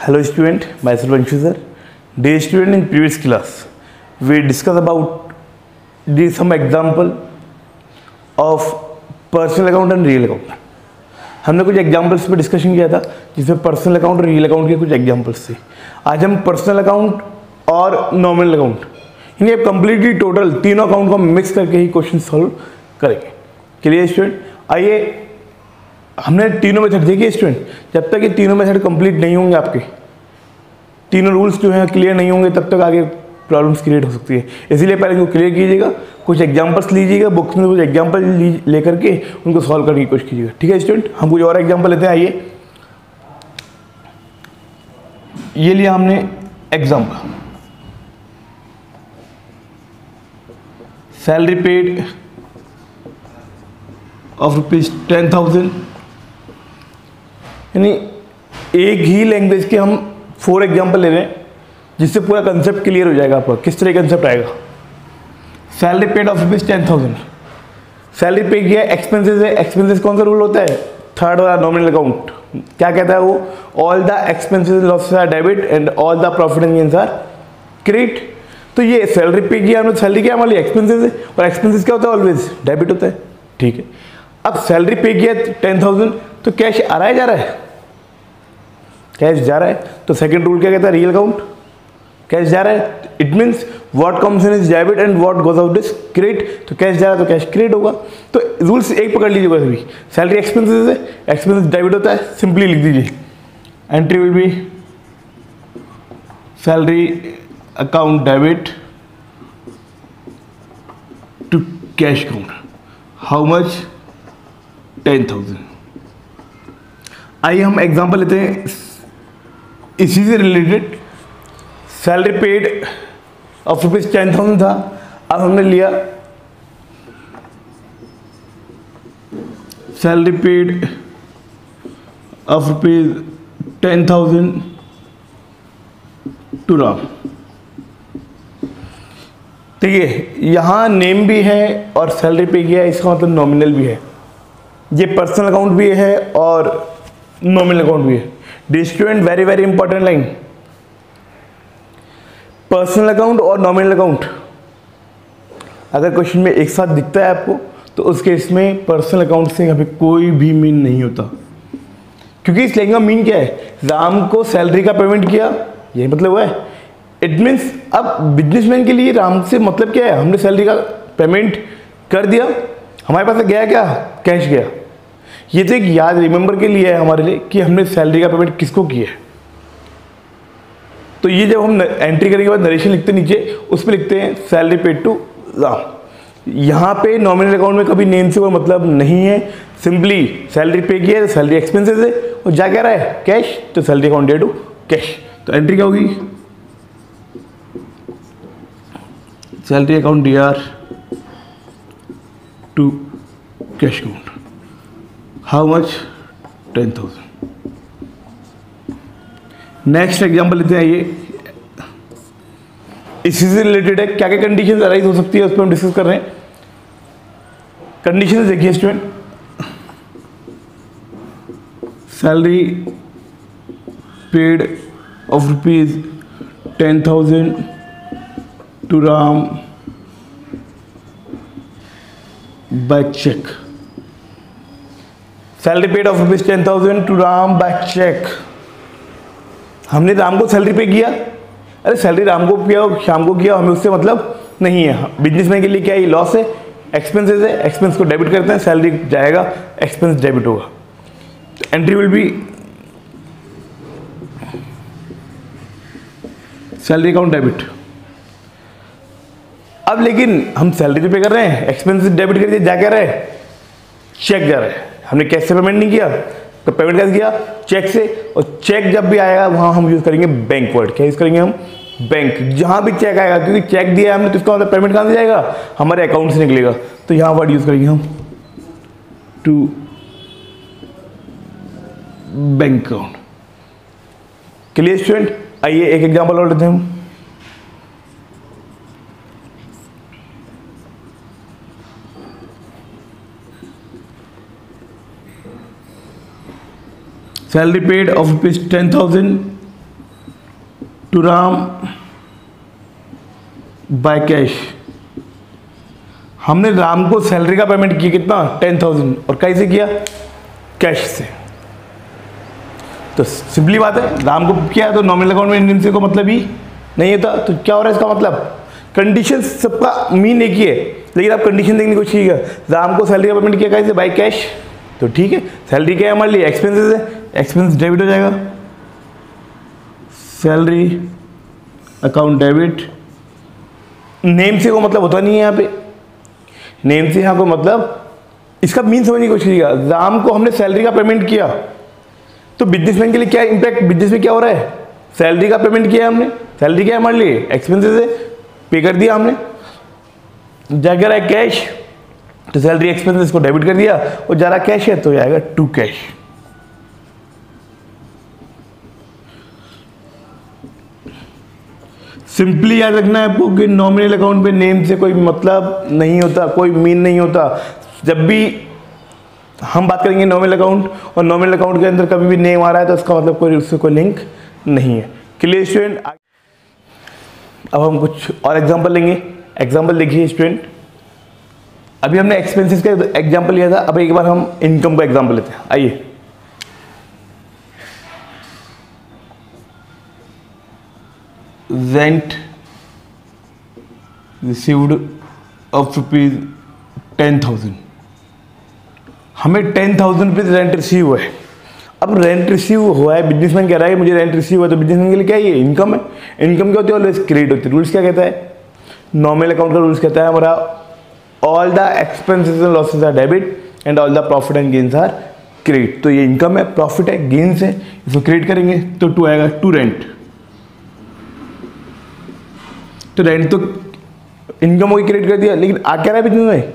Hello student, myself Anshu sir. Dear student, in previous class we discussed about some example of personal account and real account. हमने कुछ examples पे discussion किया था जिसमें personal account और real account के कुछ एग्जांपल्स थे. आज हम पर्सनल अकाउंट और नॉमिनल अकाउंट यानी कंप्लीटली टोटल तीनों अकाउंट को मिक्स करके ही क्वेश्चन सॉल्व करेंगे. Clear student? आइए, हमने तीनों मेथड देखिए स्टूडेंट. जब तक ये तीनों मेथड कंप्लीट नहीं होंगे, आपके तीनों रूल्स जो हैं क्लियर नहीं होंगे, तब तक आगे प्रॉब्लम्स क्रिएट हो सकती है. इसीलिए पहले इनको क्लियर कीजिएगा, कुछ एग्जांपल्स लीजिएगा, बुक्स में कुछ एग्जांपल लेकर के उनको सॉल्व करने की कोशिश कीजिएगा. ठीक है स्टूडेंट? हम कुछ और एग्जांपल लेते हैं. आइए, ये लिया हमने एग्जांपल. सैलरी पेड ऑफ ₹10,000, यानी एक ही लैंग्वेज के हम 4 एग्जांपल ले रहे हैं जिससे पूरा कंसेप्ट क्लियर हो जाएगा आपका. किस तरह कंसेप्ट आएगा? Salary paid of ₹10,000. सैलरी पे किया, एक्सपेंसेस है. एक्सपेंसेस कौन सा रूल होता है? थर्ड वाला नॉमिनल अकाउंट. क्या कहता है वो? All the expenses losses are debit and all the profit and gains are credit. तो ये सैलरी पे किया हमने. सैलरी क्या हमारी एक्सपेंसेस है, और एक्सपेंसेस क्या होता है? ऑलवेज डेबिट होता है. ठीक है. अब सैलरी पे किया 10,000, तो कैश आ रहा है, जा रहा है? कैश जा रहा है. तो सेकंड रूल क्या कहता है? Real account. कैश जा रहा है, it means what comes in is debit and what goes out is credit. तो कैश जा रहा है तो कैश क्रेडिट होगा. तो रूल्स एक पकड़ लीजिएगा सभी. सैलरी एक्सपेंसेस है, एक्सपेंसेस डेबिट होता है, सिंपली लिख दीजिए. Entry will be salary account debit to cash account. How much? 10,000. आइए हम एग्जांपल लेते हैं इसी से रिलेटेड. सैलरी पेड ऑफ ₹10,000 था. अब हमने लिया salary paid of ₹10,000 to Ram. ठीक है, यहाँ नेम भी है और सैलरी पे किया है, इसका मतलब नॉमिनल भी है. ये पर्सनल अकाउंट भी है और नॉमिनल अकाउंट भी है. Dear student, very very important line. Personal account और नॉमिनल अकाउंट अगर क्वेश्चन में एक साथ दिखता है आपको, तो उस केस में पर्सनल अकाउंट से यहाँ पे कोई भी मीन नहीं होता. क्योंकि इस लाइन का मीन क्या है? राम को सैलरी का पेमेंट किया, यही मतलब हुआ है. इट मीन्स अब बिजनेसमैन के लिए राम से मतलब क्या है? हमने सैलरी का पेमेंट कर दिया, हमारे पास गया क्या? कैश गया. ये तो एक याद रिमेंबर के लिए है हमारे लिए कि हमने सैलरी का पेमेंट किसको किया है. तो ये जब हम एंट्री करने के बाद नरेशन लिखते हैं नीचे, उस पर लिखते हैं सैलरी पेड टू राम. यहाँ पे नॉमिनल अकाउंट में कभी नेम से कोई मतलब नहीं है. सिंपली सैलरी पे किया है तो सैलरी एक्सपेंसेस है, और जा क्या रहा है? कैश. तो salary account debit to cash. तो एंट्री क्या होगी? Salary account DR to cash account. How much? 10,000. Next example लेते हैं. ये इसी से रिलेटेड है. क्या क्या कंडीशन अराइज हो सकती है उस पर हम डिस्कस कर रहे हैं. कंडीशन देखिए student. Salary paid of ₹10,000 to Ram by cheque. Salary paid of ₹10,000 to Ram by cheque. हमने राम को सैलरी पे किया. अरे सैलरी राम को किया, शाम को किया, हमें उससे मतलब नहीं है. बिजनेसमैन के लिए क्या ये लॉस है? एक्सपेंसेस है, एक्सपेंस को डेबिट करते हैं, सैलरी जाएगा, एक्सपेंस डेबिट होगा. तो entry will be salary account debit. अब लेकिन हम सैलरी पे कर रहे हैं, एक्सपेंसेस डेबिट कर दिए, जा क्या रहा है? चेक जा रहा है. हमने कैश से पेमेंट नहीं किया, तो पेमेंट कैसे किया? चेक से. और चेक जब भी आएगा वहां हम यूज करेंगे बैंक वर्ड. क्या यूज करेंगे हम? बैंक. जहां भी चेक आएगा, क्योंकि चेक दिया है हमने, तो इसका मतलब पेमेंट कहां से जाएगा? हमारे अकाउंट से निकलेगा. तो यहां वर्ड यूज करेंगे हम to bank account. Clear student? आइए एक एग्जांपल और लेते हैं हम. salary paid of ₹10,000 to Ram by cash. हमने राम को सैलरी का पेमेंट किया कितना 10,000 और कैसे किया कैश से। तो सिंपली बात है राम को किया तो नॉमिनल अकाउंट में इंडियन से को मतलब ही नहीं होता। तो क्या हो रहा है इसका मतलब कंडीशन सबका मीन एक ही है, लेकिन आप कंडीशन देखने की कोशिश कीजिएगा। राम को सैलरी का पेमेंट किया कैसे बाय कैश, तो ठीक है सैलरी क्या है हमारे लिए एक्सपेंसेस है, एक्सपेंस डेबिट हो जाएगा, सैलरी अकाउंट डेबिट। नेम से को मतलब होता नहीं है यहाँ पे, नेम से यहाँ पे मतलब इसका मीन समझने की कोशिश कीजिएगा। राम को हमने सैलरी का पेमेंट किया तो बिजनेसमैन के लिए क्या इंपैक्ट, बिजनेस में क्या हो रहा है सैलरी का पेमेंट किया हमने, सैलरी क्या है हमारे लिए एक्सपेंसेस है, पे कर दिया हमने। जाकर है कैश तो सैलरी एक्सपेंसेस को डेबिट कर दिया और जा रहा कैश है तो आएगा टू कैश। सिंपली याद रखना है आपको कि नॉमिनल अकाउंट पे नेम से कोई मतलब नहीं होता, कोई मीन नहीं होता। जब भी हम बात करेंगे नॉमिनल अकाउंट और नॉमिनल अकाउंट के अंदर कभी भी नेम आ रहा है तो उसका मतलब कोई उससे कोई लिंक नहीं है। Clear student. अब हम कुछ और एग्जांपल लेंगे। एग्जांपल देखिए स्टूडेंट, अभी हमने एक्सपेंसेस का एग्जांपल लिया था, अब एक बार हम इनकम का एग्जांपल लेते हैं। आइए रेंट रिसीव्ड ऑफ ₹10,000। हमें 10,000 रुपीज रेंट रिसीव हुआ है। अब रेंट रिसीव हुआ है, बिजनेसमैन कह रहा है मुझे रेंट रिसीव हुआ, तो बिजनेसमैन के लिए क्या है ये इनकम है। इनकम क्या होती है ऑलवेज क्रेडिट होती है। रूल्स क्या कहता है नॉमिनल अकाउंट का रूल्स कहता है हमारा all the expenses and losses are debit and all the profit and gains are credit. तो ये इनकम है, प्रॉफिट है, गेन्स है, इसको क्रेडिट करेंगे तो टू आएगा टू रेंट। तो रेंट तो इनकम को क्रेडिट कर दिया, लेकिन आ क्या रहा है बिजनेस में,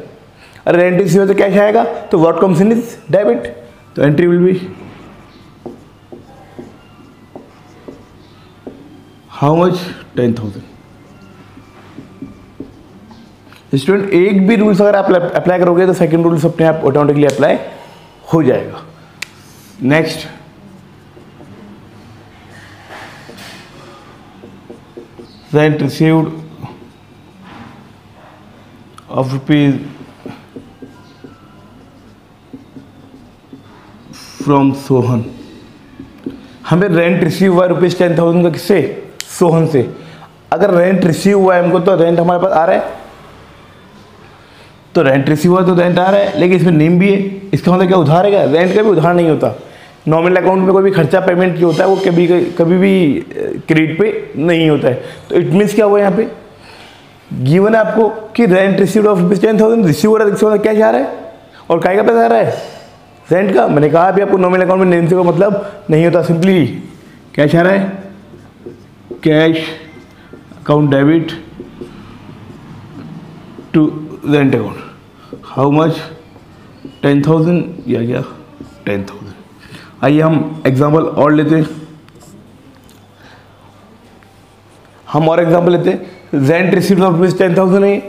अरे रेंट रिसीव हो तो कैश आएगा, तो what comes in is debit. तो entry will be how much 10,000। Student एक भी रूल्स अगर आप अप्लाई करोगे तो सेकंड रूल्स अपने आप ऑटोमेटिकली अप्लाई हो जाएगा। Next rent received of rupees from Sohan. हमें रेंट रिसीव हुआ है ₹10,000 का, किससे सोहन से। अगर रेंट रिसीव हुआ है हमको तो रेंट हमारे पास आ रहा है, तो रेंट रिसीव हुआ तो रेंट आ रहा है, लेकिन इसमें नेम भी है। इसका मतलब क्या उधार है क्या, रेंट का भी उधार नहीं होता। नॉमिनल अकाउंट में कोई भी खर्चा पेमेंट जो होता है वो कभी भी क्रेडिट पे नहीं होता है। तो इट मीन्स क्या हुआ यहाँ पे गिवन है आपको कि रेंट रिसीव्ड ऑफ ₹10,000 रिसीव हो रहा है, कैश आ रहा है और काय का पैसा आ रहा है रेंट का। मैंने कहा अभी आपको नॉमिनल अकाउंट में नेम से कोई मतलब नहीं होता, सिंपली कैश आ रहा है, cash account debit to rent account. How much 10,000 या गया 10,000। आइए हम एग्जाम्पल और लेते हैं, हम और एग्जाम्पल लेते हैं। रेंट रिसीव्ड ऑफ ₹10,000 है।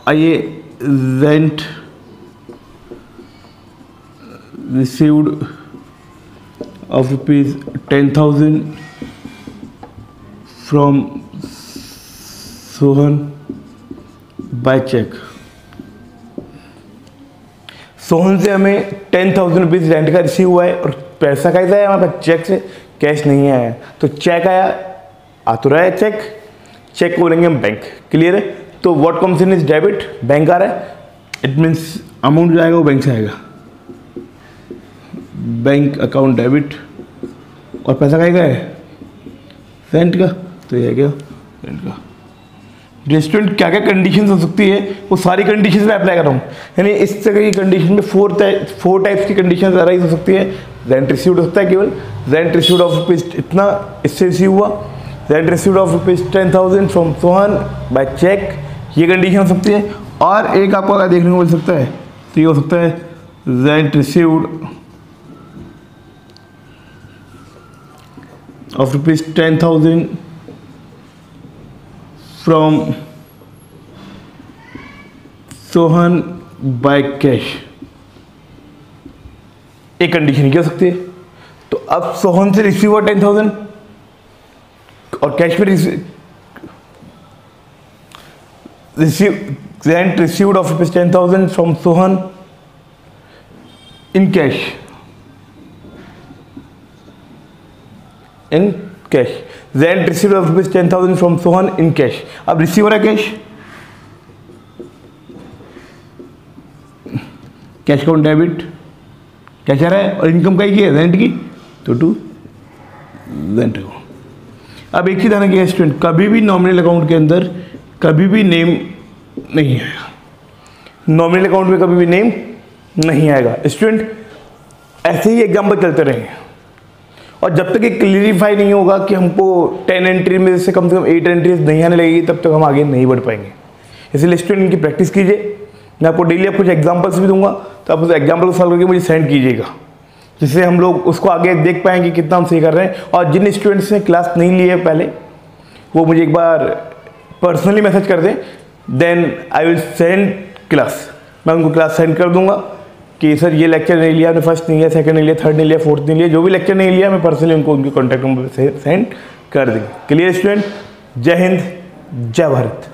आइए rent received of ₹10,000 from Sohan by cheque. Sohan से हमें 10,000 रुपीज़ रेंट का रिसीव हुआ है और पैसा कैसा है हमारे पास चेक से, कैश नहीं आया। तो चेक आया, आ तो रहा है चेक, चेक को बोलेंगे हम बैंक। क्लियर है। तो what comes in is debit, bank आ रहा है, इट मीन्स अमाउंट जो आएगा वो बैंक से आएगा, बैंक अकाउंट डेबिट। और पैसा का है रेंट का, तो ये क्या रेंट का। रेस्टोरेंट क्या क्या कंडीशन हो सकती है वो सारी कंडीशन में अप्लाई कर रहा हूँ, यानी इस तरह की कंडीशन में फोर टाइप्स की कंडीशन अराइज हो सकती है। रेंट रिसीव्ड हो सकता है केवल, रेंट रिसीव्ड ऑफ रुपीज इतना इससे रिसीव हुआ, rent received of rupees 10,000 from Sohan by cheque, ये कंडीशन हो सकती है। और एक आपको अगर देखने को मिल सकता है तो ये हो सकता है rent received of rupees 10,000 from Sohan by cash, एक कंडीशन क्या हो सकती है। तो अब सोहन से रिसीव हुआ 10,000, और कैश में rent received of rupees 10,000 from Sohan in cash, in cash. Rent received of rupees 10,000 from Sohan in cash. अब रिसीवर है cash, cash count debit, cash आ रहा है, और इनकम का ही की है, रेंट की, तो टू रेंट को। अब एक ही तरह की स्टूडेंट, कभी भी नॉमिनल अकाउंट के अंदर कभी भी नेम नहीं आएगा, नॉमिनल अकाउंट में कभी भी नेम नहीं आएगा। स्टूडेंट ऐसे ही एग्जाम्पल चलते रहेंगे, और जब तक ये क्लियरिफाई नहीं होगा कि हमको 10 एंट्री में से कम 8 एंट्रीज नहीं आने लगेगी, तब तक हम आगे नहीं बढ़ पाएंगे। इसलिए स्टूडेंट इनकी प्रैक्टिस कीजिए। मैं आपको डेली कुछ एग्जाम्पल्स भी दूंगा, तो आप उस एग्जाम्पल को सॉल्व करके मुझे सेंड कीजिएगा, जिससे हम लोग उसको आगे देख पाएंगे कितना हम सही कर रहे हैं। और जिन स्टूडेंट्स ने क्लास नहीं ली है पहले, वो मुझे एक बार पर्सनली मैसेज कर दें, then I will send class. मैं उनको क्लास सेंड कर दूंगा कि सर ये लेक्चर नहीं लिया, आपने फर्स्ट नहीं लिया, सेकंड नहीं लिया, थर्ड नहीं लिया, फोर्थ नहीं लिया, जो भी लेक्चर नहीं लिया मैं पर्सनली उनको उनके कॉन्टैक्ट नंबर से सेंड कर देंगे। Clear student? जय हिंद, जय भारत।